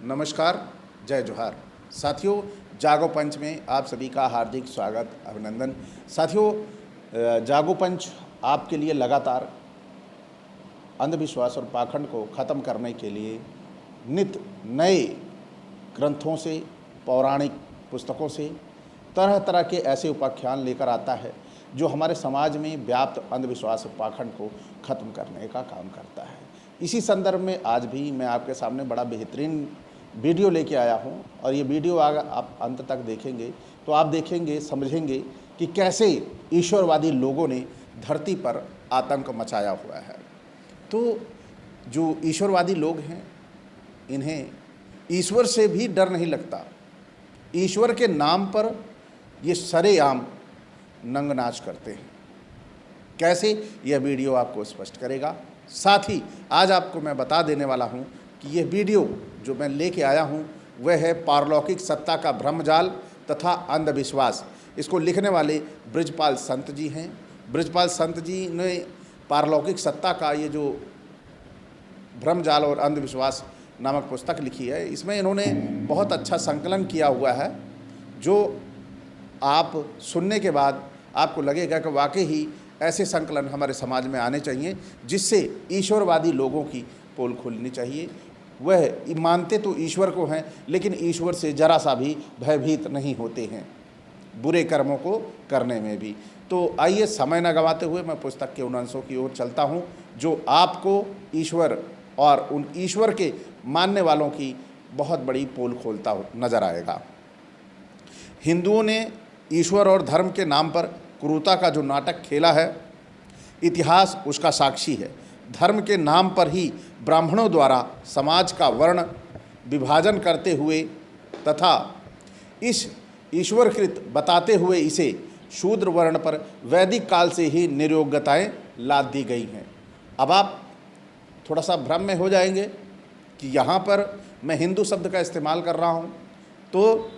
नमस्कार, जय जोहार। साथियों, जागो पंच में आप सभी का हार्दिक स्वागत, अभिनंदन। साथियों, जागो पंच आपके लिए लगातार अंधविश्वास और पाखंड को ख़त्म करने के लिए नित नए ग्रंथों से, पौराणिक पुस्तकों से तरह तरह के ऐसे उपाख्यान लेकर आता है जो हमारे समाज में व्याप्त अंधविश्वास और पाखंड को ख़त्म करने का काम करता है। इसी संदर्भ में आज भी मैं आपके सामने बड़ा बेहतरीन वीडियो लेके आया हूं और ये वीडियो अगर आप अंत तक देखेंगे तो आप देखेंगे, समझेंगे कि कैसे ईश्वरवादी लोगों ने धरती पर आतंक मचाया हुआ है। तो जो ईश्वरवादी लोग हैं, इन्हें ईश्वर से भी डर नहीं लगता। ईश्वर के नाम पर ये सरेआम नंग नाच करते हैं। कैसे, यह वीडियो आपको स्पष्ट करेगा। साथ ही आज आपको मैं बता देने वाला हूं कि यह वीडियो जो मैं लेके आया हूं वह है पारलौकिक सत्ता का भ्रमजाल तथा अंधविश्वास। इसको लिखने वाले बृजपाल संत जी हैं। बृजपाल संत जी ने पारलौकिक सत्ता का ये जो भ्रमजाल और अंधविश्वास नामक पुस्तक लिखी है, इसमें इन्होंने बहुत अच्छा संकलन किया हुआ है जो आप सुनने के बाद आपको लगेगा कि वाकई ही ऐसे संकलन हमारे समाज में आने चाहिए जिससे ईश्वरवादी लोगों की पोल खुलनी चाहिए। वह मानते तो ईश्वर को हैं लेकिन ईश्वर से जरा सा भी भयभीत नहीं होते हैं, बुरे कर्मों को करने में भी। तो आइए समय न गंवाते हुए मैं पुस्तक के उन अंशों की ओर चलता हूं जो आपको ईश्वर और उन ईश्वर के मानने वालों की बहुत बड़ी पोल खोलता नजर आएगा। हिंदुओं ने ईश्वर और धर्म के नाम पर क्रूरता का जो नाटक खेला है, इतिहास उसका साक्षी है। धर्म के नाम पर ही ब्राह्मणों द्वारा समाज का वर्ण विभाजन करते हुए तथा इस ईश्वरकृत बताते हुए इसे शूद्र वर्ण पर वैदिक काल से ही नियोग्यताएं लाद दी गई हैं। अब आप थोड़ा सा भ्रम में हो जाएंगे कि यहाँ पर मैं हिंदू शब्द का इस्तेमाल कर रहा हूँ। तो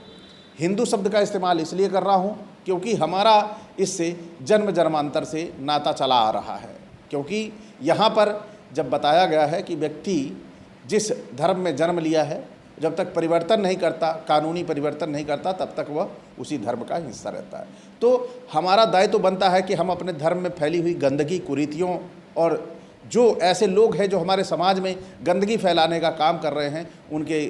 हिंदू शब्द का इस्तेमाल इसलिए कर रहा हूँ क्योंकि हमारा इससे जन्म जन्मांतर से नाता चला आ रहा है। क्योंकि यहाँ पर जब बताया गया है कि व्यक्ति जिस धर्म में जन्म लिया है, जब तक परिवर्तन नहीं करता, कानूनी परिवर्तन नहीं करता, तब तक वह उसी धर्म का हिस्सा रहता है। तो हमारा दायित्व तो बनता है कि हम अपने धर्म में फैली हुई गंदगी, कुरीतियों और जो ऐसे लोग हैं जो हमारे समाज में गंदगी फैलाने का काम कर रहे हैं, उनके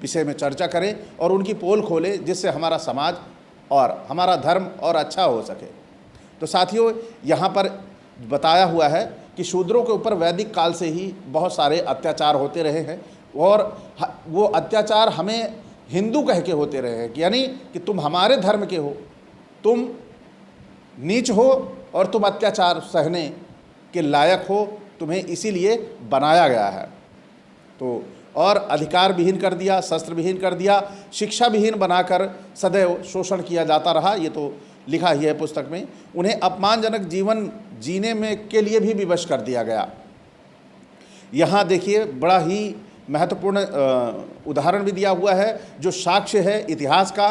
विषय में चर्चा करें और उनकी पोल खोलें जिससे हमारा समाज और हमारा धर्म और अच्छा हो सके। तो साथियों, यहाँ पर बताया हुआ है कि शूद्रों के ऊपर वैदिक काल से ही बहुत सारे अत्याचार होते रहे हैं और वो अत्याचार हमें हिंदू कह के होते रहे हैं, यानी कि तुम हमारे धर्म के हो, तुम नीच हो और तुम अत्याचार सहने के लायक हो, तुम्हें इसीलिए बनाया गया है। तो और अधिकार विहीन कर दिया, शस्त्र विहीन कर दिया, शिक्षा विहीन बनाकर सदैव शोषण किया जाता रहा। ये तो लिखा ही है पुस्तक में। उन्हें अपमानजनक जीवन जीने में के लिए भी विवश कर दिया गया। यहाँ देखिए, बड़ा ही महत्वपूर्ण उदाहरण भी दिया हुआ है जो साक्ष्य है इतिहास का।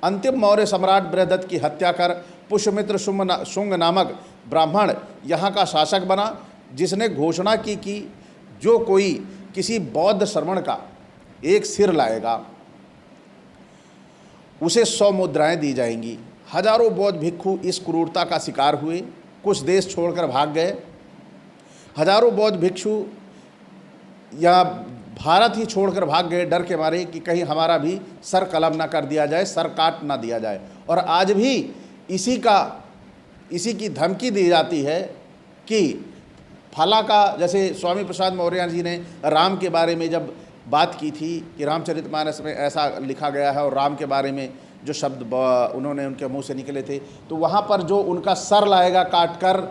अंतिम मौर्य सम्राट बृहदत्त की हत्या कर पुष्यमित्र शुंग नामक ब्राह्मण यहाँ का शासक बना, जिसने घोषणा की कि जो कोई किसी बौद्ध श्रमण का एक सिर लाएगा उसे 100 मुद्राएं दी जाएंगी। हजारों बौद्ध भिक्षु इस क्रूरता का शिकार हुए, कुछ देश छोड़कर भाग गए। हजारों बौद्ध भिक्षु या भारत ही छोड़कर भाग गए डर के मारे कि कहीं हमारा भी सर कलम ना कर दिया जाए, सर काट ना दिया जाए। और आज भी इसी की धमकी दी जाती है कि फला का, जैसे स्वामी प्रसाद मौर्य जी ने राम के बारे में जब बात की थी कि रामचरितमानस में ऐसा लिखा गया है और राम के बारे में जो शब्द उन्होंने उनके मुंह से निकले थे, तो वहाँ पर जो उनका सर लाएगा काट कर,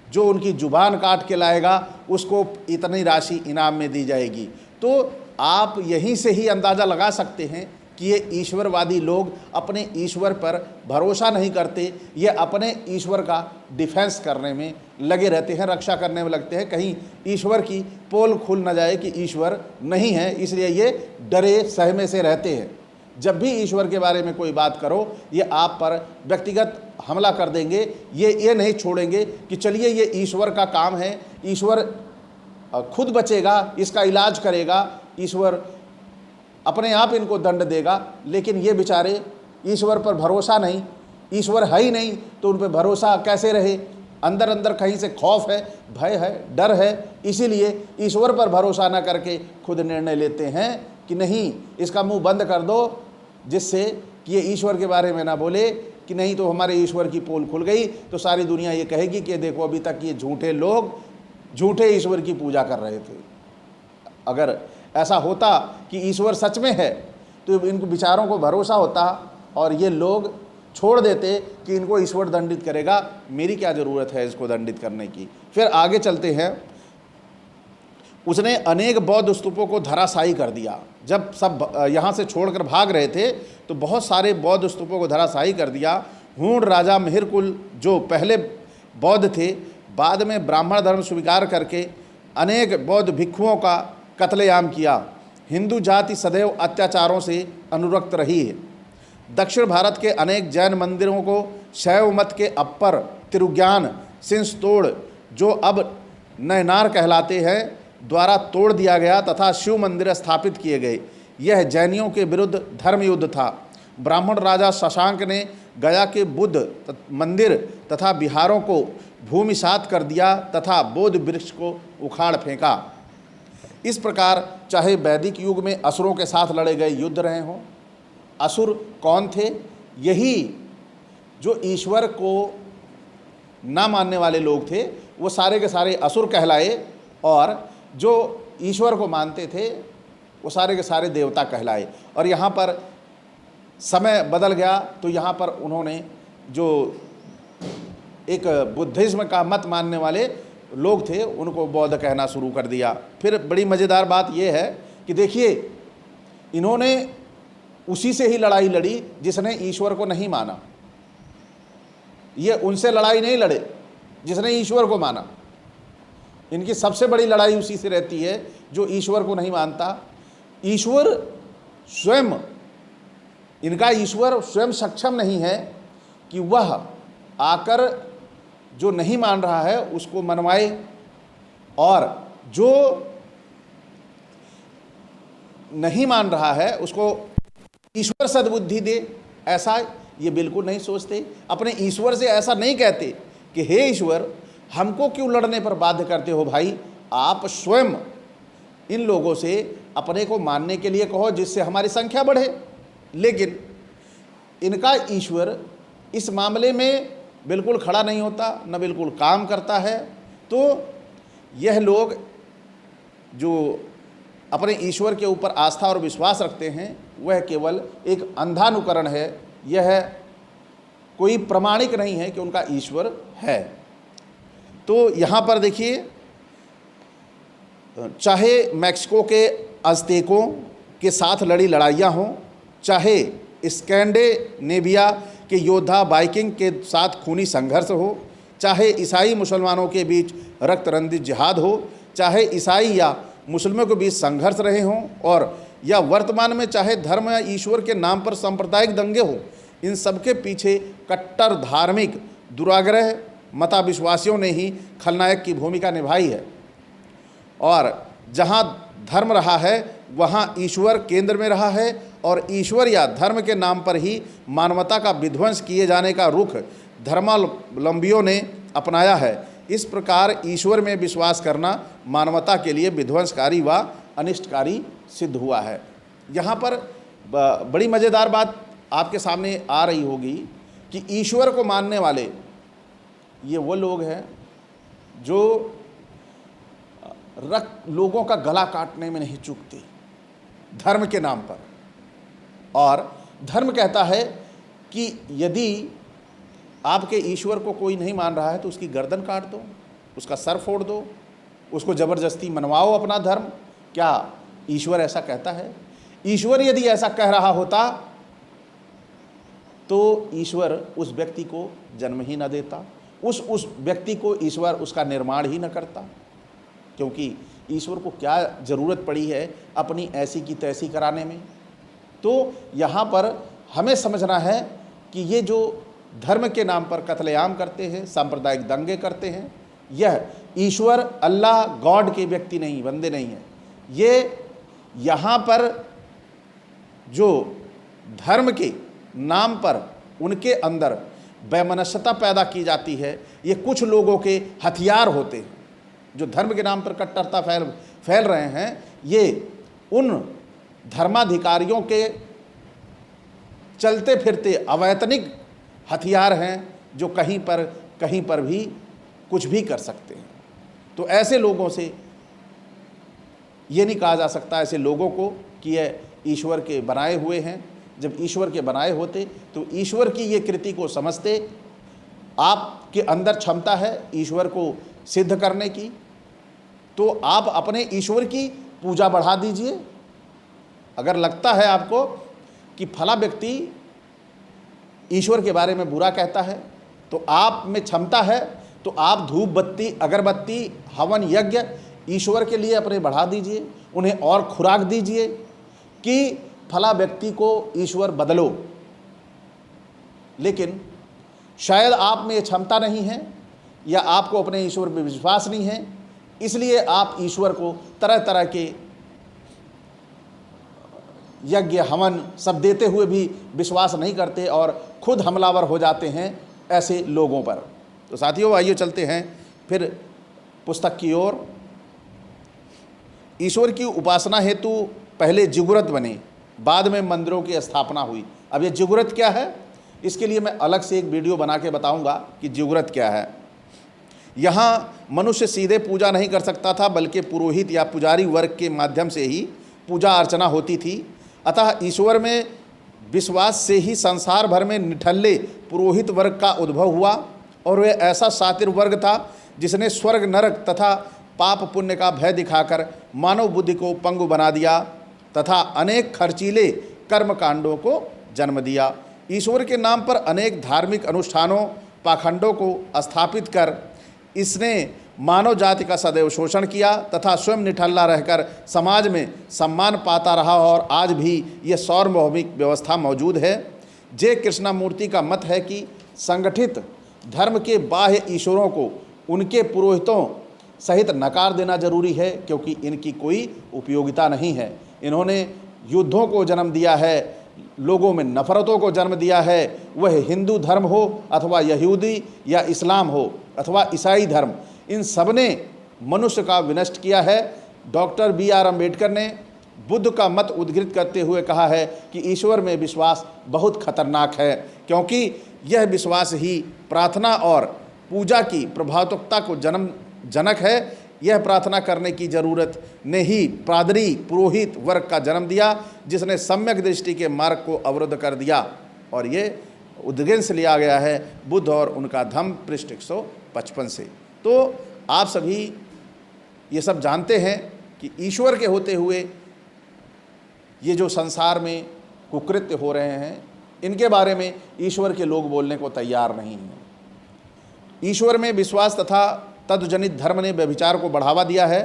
जो उनकी जुबान काट के लाएगा, उसको इतनी राशि इनाम में दी जाएगी। तो आप यहीं से ही अंदाज़ा लगा सकते हैं कि ये ईश्वरवादी लोग अपने ईश्वर पर भरोसा नहीं करते, ये अपने ईश्वर का डिफेंस करने में लगे रहते हैं, रक्षा करने में लगते हैं, कहीं ईश्वर की पोल खुल न जाए कि ईश्वर नहीं है, इसलिए ये डरे सहमे से रहते हैं। जब भी ईश्वर के बारे में कोई बात करो, ये आप पर व्यक्तिगत हमला कर देंगे। ये नहीं छोड़ेंगे कि चलिए ये ईश्वर का काम है, ईश्वर खुद बचेगा, इसका इलाज करेगा, ईश्वर अपने आप इनको दंड देगा। लेकिन ये बेचारे ईश्वर पर भरोसा नहीं, ईश्वर है ही नहीं तो उन पर भरोसा कैसे रहे। अंदर अंदर कहीं से खौफ है, भय है, डर है, इसीलिए ईश्वर पर भरोसा न करके खुद निर्णय लेते हैं कि नहीं, इसका मुंह बंद कर दो, जिससे कि ये ईश्वर के बारे में ना बोले, कि नहीं तो हमारे ईश्वर की पोल खुल गई तो सारी दुनिया ये कहेगी कि देखो अभी तक ये झूठे लोग झूठे ईश्वर की पूजा कर रहे थे। अगर ऐसा होता कि ईश्वर सच में है तो इनको विचारों को भरोसा होता और ये लोग छोड़ देते कि इनको ईश्वर दंडित करेगा, मेरी क्या ज़रूरत है इसको दंडित करने की। फिर आगे चलते हैं। उसने अनेक बौद्ध स्तूपों को धराशायी कर दिया। जब सब यहाँ से छोड़कर भाग रहे थे तो बहुत सारे बौद्ध स्तूपों को धराशायी कर दिया। हूण राजा मिहिरकुल जो पहले बौद्ध थे, बाद में ब्राह्मण धर्म स्वीकार करके अनेक बौद्ध भिक्षुओं का कत्लेआम किया। हिंदू जाति सदैव अत्याचारों से अनुरक्त रही है। दक्षिण भारत के अनेक जैन मंदिरों को शैव मत के अपर तिरुज्ञान सिंहस्तोड़, जो अब नयनार कहलाते हैं, द्वारा तोड़ दिया गया तथा शिव मंदिर स्थापित किए गए। यह जैनियों के विरुद्ध धर्म युद्ध था। ब्राह्मण राजा शशांक ने गया के बुद्ध मंदिर तथा विहारों को भूमिसात कर दिया तथा बोधि वृक्ष को उखाड़ फेंका। इस प्रकार चाहे वैदिक युग में असुरों के साथ लड़े गए युद्ध रहे हों। असुर कौन थे? यही जो ईश्वर को ना मानने वाले लोग थे, वो सारे के सारे असुर कहलाए, और जो ईश्वर को मानते थे वो सारे के सारे देवता कहलाए। और यहाँ पर समय बदल गया तो यहाँ पर उन्होंने जो एक बुद्धिज्म का मत मानने वाले लोग थे उनको बौद्ध कहना शुरू कर दिया। फिर बड़ी मज़ेदार बात यह है कि देखिए, इन्होंने उसी से ही लड़ाई लड़ी जिसने ईश्वर को नहीं माना। ये उनसे लड़ाई नहीं लड़े जिसने ईश्वर को माना। इनकी सबसे बड़ी लड़ाई उसी से रहती है जो ईश्वर को नहीं मानता। ईश्वर स्वयं, इनका ईश्वर स्वयं सक्षम नहीं है कि वह आकर जो नहीं मान रहा है उसको मनवाए, और जो नहीं मान रहा है उसको ईश्वर सद्बुद्धि दे। ऐसा ये बिल्कुल नहीं सोचते। अपने ईश्वर से ऐसा नहीं कहते कि हे ईश्वर, हमको क्यों लड़ने पर बाध्य करते हो भाई, आप स्वयं इन लोगों से अपने को मानने के लिए कहो जिससे हमारी संख्या बढ़े। लेकिन इनका ईश्वर इस मामले में बिल्कुल खड़ा नहीं होता, न बिल्कुल काम करता है। तो यह लोग जो अपने ईश्वर के ऊपर आस्था और विश्वास रखते हैं वह केवल एक अंधानुकरण है। यह कोई प्रमाणिक नहीं है कि उनका ईश्वर है। तो यहाँ पर देखिए, चाहे मैक्सिको के अज़्तेकों के साथ लड़ी लड़ाइयाँ हों, चाहे स्कैंडिनेविया के योद्धा वाइकिंग के साथ खूनी संघर्ष हो, चाहे ईसाई मुसलमानों के बीच रक्तरंजित जिहाद हो, चाहे ईसाई या मुस्लिमों के बीच संघर्ष रहे हों, और या वर्तमान में चाहे धर्म या ईश्वर के नाम पर सांप्रदायिक दंगे हों, इन सब के पीछे कट्टर धार्मिक दुराग्रह मता विश्वासियों ने ही खलनायक की भूमिका निभाई है। और जहाँ धर्म रहा है वहाँ ईश्वर केंद्र में रहा है, और ईश्वर या धर्म के नाम पर ही मानवता का विध्वंस किए जाने का रुख धर्मावलंबियों ने अपनाया है। इस प्रकार ईश्वर में विश्वास करना मानवता के लिए विध्वंसकारी व अनिष्टकारी सिद्ध हुआ है। यहाँ पर बड़ी मज़ेदार बात आपके सामने आ रही होगी कि ईश्वर को मानने वाले ये वो लोग हैं जो लोगों का गला काटने में नहीं चूकते धर्म के नाम पर। और धर्म कहता है कि यदि आपके ईश्वर को कोई नहीं मान रहा है तो उसकी गर्दन काट दो, उसका सर फोड़ दो, उसको ज़बरदस्ती मनवाओ अपना धर्म। क्या ईश्वर ऐसा कहता है? ईश्वर यदि ऐसा कह रहा होता तो ईश्वर उस व्यक्ति को जन्म ही न देता, उस व्यक्ति को ईश्वर उसका निर्माण ही न करता। क्योंकि ईश्वर को क्या ज़रूरत पड़ी है अपनी ऐसी की तैसी कराने में। तो यहाँ पर हमें समझना है कि ये जो धर्म के नाम पर कत्लेआम करते हैं, सांप्रदायिक दंगे करते हैं, यह ईश्वर अल्लाह गॉड के व्यक्ति नहीं, बंदे नहीं है। ये यहाँ पर जो धर्म के नाम पर उनके अंदर वैमनस्यता पैदा की जाती है, ये कुछ लोगों के हथियार होते हैं। जो धर्म के नाम पर कट्टरता फैल रहे हैं, ये उन धर्माधिकारियों के चलते फिरते अवैतनिक हथियार हैं, जो कहीं पर भी कुछ भी कर सकते हैं। तो ऐसे लोगों से ये नहीं कहा जा सकता, ऐसे लोगों को, कि ये ईश्वर के बनाए हुए हैं। जब ईश्वर के बनाए होते तो ईश्वर की ये कृति को समझते। आपके अंदर क्षमता है ईश्वर को सिद्ध करने की, तो आप अपने ईश्वर की पूजा बढ़ा दीजिए। अगर लगता है आपको कि फला व्यक्ति ईश्वर के बारे में बुरा कहता है, तो आप में क्षमता है, तो आप धूप बत्ती, अगरबत्ती, हवन यज्ञ ईश्वर के लिए अपने बढ़ा दीजिए। उन्हें और खुराक दीजिए कि फला व्यक्ति को ईश्वर बदलो। लेकिन शायद आप में ये क्षमता नहीं है, या आपको अपने ईश्वर पर विश्वास नहीं है, इसलिए आप ईश्वर को तरह तरह के यज्ञ हवन सब देते हुए भी विश्वास नहीं करते और खुद हमलावर हो जाते हैं ऐसे लोगों पर। तो साथियों, आइए चलते हैं फिर पुस्तक की ओर। ईश्वर की उपासना हेतु पहले जिगुरत बने, बाद में मंदिरों की स्थापना हुई। अब ये जिगुरत क्या है, इसके लिए मैं अलग से एक वीडियो बना के बताऊंगा कि जिगुरत क्या है। यहाँ मनुष्य सीधे पूजा नहीं कर सकता था, बल्कि पुरोहित या पुजारी वर्ग के माध्यम से ही पूजा अर्चना होती थी। अतः ईश्वर में विश्वास से ही संसार भर में निठल्ले पुरोहित वर्ग का उद्भव हुआ, और वह ऐसा सातिर वर्ग था जिसने स्वर्ग नरक तथा पाप पुण्य का भय दिखाकर मानव बुद्धि को पंगु बना दिया तथा अनेक खर्चीले कर्म कांडों को जन्म दिया। ईश्वर के नाम पर अनेक धार्मिक अनुष्ठानों, पाखंडों को स्थापित कर इसने मानव जाति का सदैव शोषण किया तथा स्वयं निठल्ला रहकर समाज में सम्मान पाता रहा, और आज भी ये सार्वभौमिक व्यवस्था मौजूद है। जे कृष्णामूर्ति का मत है कि संगठित धर्म के बाह्य ईश्वरों को उनके पुरोहितों सहित नकार देना जरूरी है, क्योंकि इनकी कोई उपयोगिता नहीं है। इन्होंने युद्धों को जन्म दिया है, लोगों में नफरतों को जन्म दिया है, वह हिंदू धर्म हो अथवा यहूदी या इस्लाम हो अथवा ईसाई धर्म, इन सब ने मनुष्य का विनष्ट किया है। Doctor B.R. अम्बेडकर ने बुद्ध का मत उद्धृत करते हुए कहा है कि ईश्वर में विश्वास बहुत खतरनाक है, क्योंकि यह विश्वास ही प्रार्थना और पूजा की प्रभावकता को जनक है। यह प्रार्थना करने की जरूरत ने ही पादरी पुरोहित वर्ग का जन्म दिया, जिसने सम्यक दृष्टि के मार्ग को अवरुद्ध कर दिया। और ये उद्गीन से लिया गया है, बुद्ध और उनका धम्म पृष्ठ 155 से। तो आप सभी ये सब जानते हैं कि ईश्वर के होते हुए ये जो संसार में कुकृत्य हो रहे हैं, इनके बारे में ईश्वर के लोग बोलने को तैयार नहीं हैं। ईश्वर में विश्वास तथा तद्जनित धर्म ने व्यभिचार को बढ़ावा दिया है।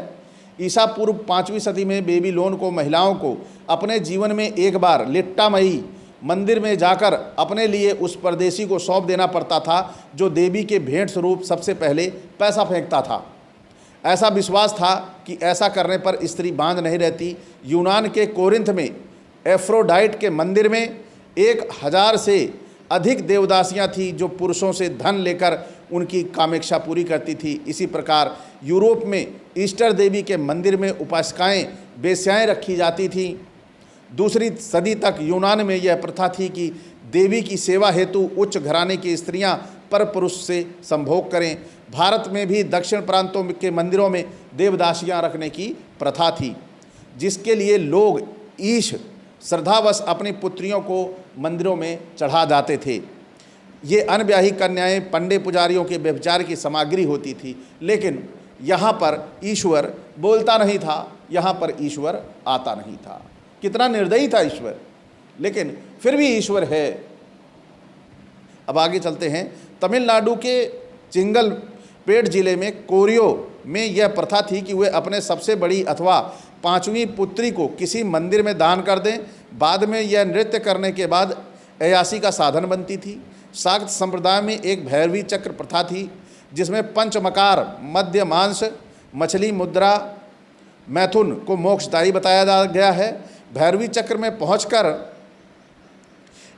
ईसा पूर्व 5वीं सदी में बेबीलोन को महिलाओं को अपने जीवन में एक बार लिट्टामयी मंदिर में जाकर अपने लिए उस परदेसी को सौंप देना पड़ता था, जो देवी के भेंट स्वरूप सबसे पहले पैसा फेंकता था। ऐसा विश्वास था कि ऐसा करने पर स्त्री बांझ नहीं रहती। यूनान के कोरिंथ में एफ्रोडाइट के मंदिर में 1000 से अधिक देवदासियां थीं, जो पुरुषों से धन लेकर उनकी कामेक्षा पूरी करती थी। इसी प्रकार यूरोप में ईस्टर देवी के मंदिर में उपासकाएं बेश्याएं रखी जाती थीं। 2री सदी तक यूनान में यह प्रथा थी कि देवी की सेवा हेतु उच्च घराने की स्त्रियां पर पुरुष से संभोग करें। भारत में भी दक्षिण प्रांतों के मंदिरों में देवदासियां रखने की प्रथा थी, जिसके लिए लोग ईश श्रद्धावश अपनी पुत्रियों को मंदिरों में चढ़ा जाते थे। ये अनब्याही कन्याएं पंडे पुजारियों के व्यभिचार की सामग्री होती थी। लेकिन यहाँ पर ईश्वर बोलता नहीं था, यहाँ पर ईश्वर आता नहीं था। कितना निर्दयी था ईश्वर, लेकिन फिर भी ईश्वर है। अब आगे चलते हैं। तमिलनाडु के चिंगलपेट जिले में कोरियो में यह प्रथा थी कि वे अपने सबसे बड़ी अथवा 5वीं पुत्री को किसी मंदिर में दान कर दें। बाद में यह नृत्य करने के बाद अयासी का साधन बनती थी। शाक्त संप्रदाय में एक भैरवी चक्र प्रथा थी, जिसमें पंचमकार, मध्य मांस, मछली मुद्रा, मैथुन को मोक्षदायी बताया गया है। भैरवी चक्र में पहुंचकर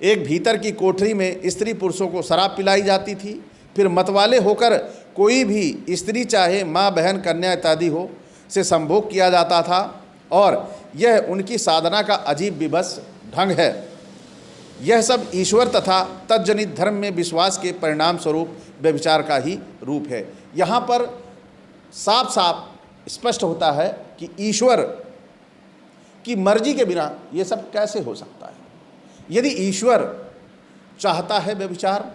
एक भीतर की कोठरी में स्त्री पुरुषों को शराब पिलाई जाती थी, फिर मतवाले होकर कोई भी स्त्री चाहे माँ बहन कन्या इत्यादि हो से संभोग किया जाता था और यह उनकी साधना का अजीब विवश ढंग है। यह सब ईश्वर तथा तज्जनित धर्म में विश्वास के परिणाम स्वरूप व्यभिचार का ही रूप है। यहाँ पर साफ साफ स्पष्ट होता है कि ईश्वर की मर्जी के बिना ये सब कैसे हो सकता है। यदि ईश्वर चाहता है व्यभिचार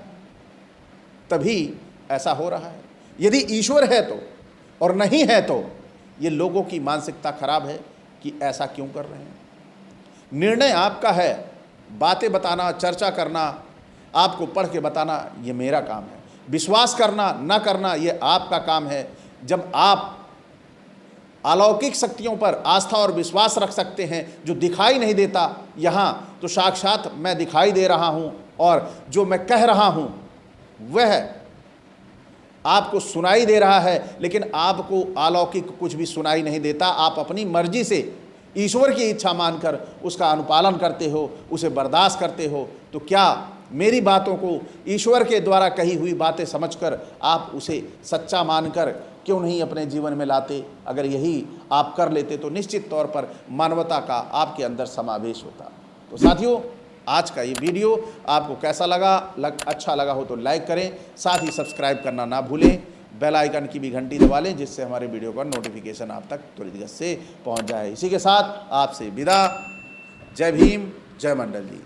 तभी ऐसा हो रहा है, यदि ईश्वर है तो, और नहीं है तो ये लोगों की मानसिकता खराब है कि ऐसा क्यों कर रहे हैं। निर्णय आपका है, बातें बताना, चर्चा करना, आपको पढ़ के बताना ये मेरा काम है, विश्वास करना ना करना ये आपका काम है। जब आप अलौकिक शक्तियों पर आस्था और विश्वास रख सकते हैं जो दिखाई नहीं देता, यहाँ तो साक्षात मैं दिखाई दे रहा हूँ और जो मैं कह रहा हूँ वह आपको सुनाई दे रहा है, लेकिन आपको अलौकिक कुछ भी सुनाई नहीं देता। आप अपनी मर्जी से ईश्वर की इच्छा मानकर उसका अनुपालन करते हो, उसे बर्दाश्त करते हो। तो क्या मेरी बातों को ईश्वर के द्वारा कही हुई बातें समझकर आप उसे सच्चा मानकर क्यों नहीं अपने जीवन में लाते? अगर यही आप कर लेते तो निश्चित तौर पर मानवता का आपके अंदर समावेश होता। तो साथियों, आज का ये वीडियो आपको कैसा लगा? अच्छा लगा हो तो लाइक करें, साथ ही सब्सक्राइब करना ना भूलें, बेल आइकन की भी घंटी दबा लें जिससे हमारे वीडियो का नोटिफिकेशन आप तक त्वरित गति से पहुंच जाए। इसी के साथ आपसे विदा। जय भीम, जय मंडल जी।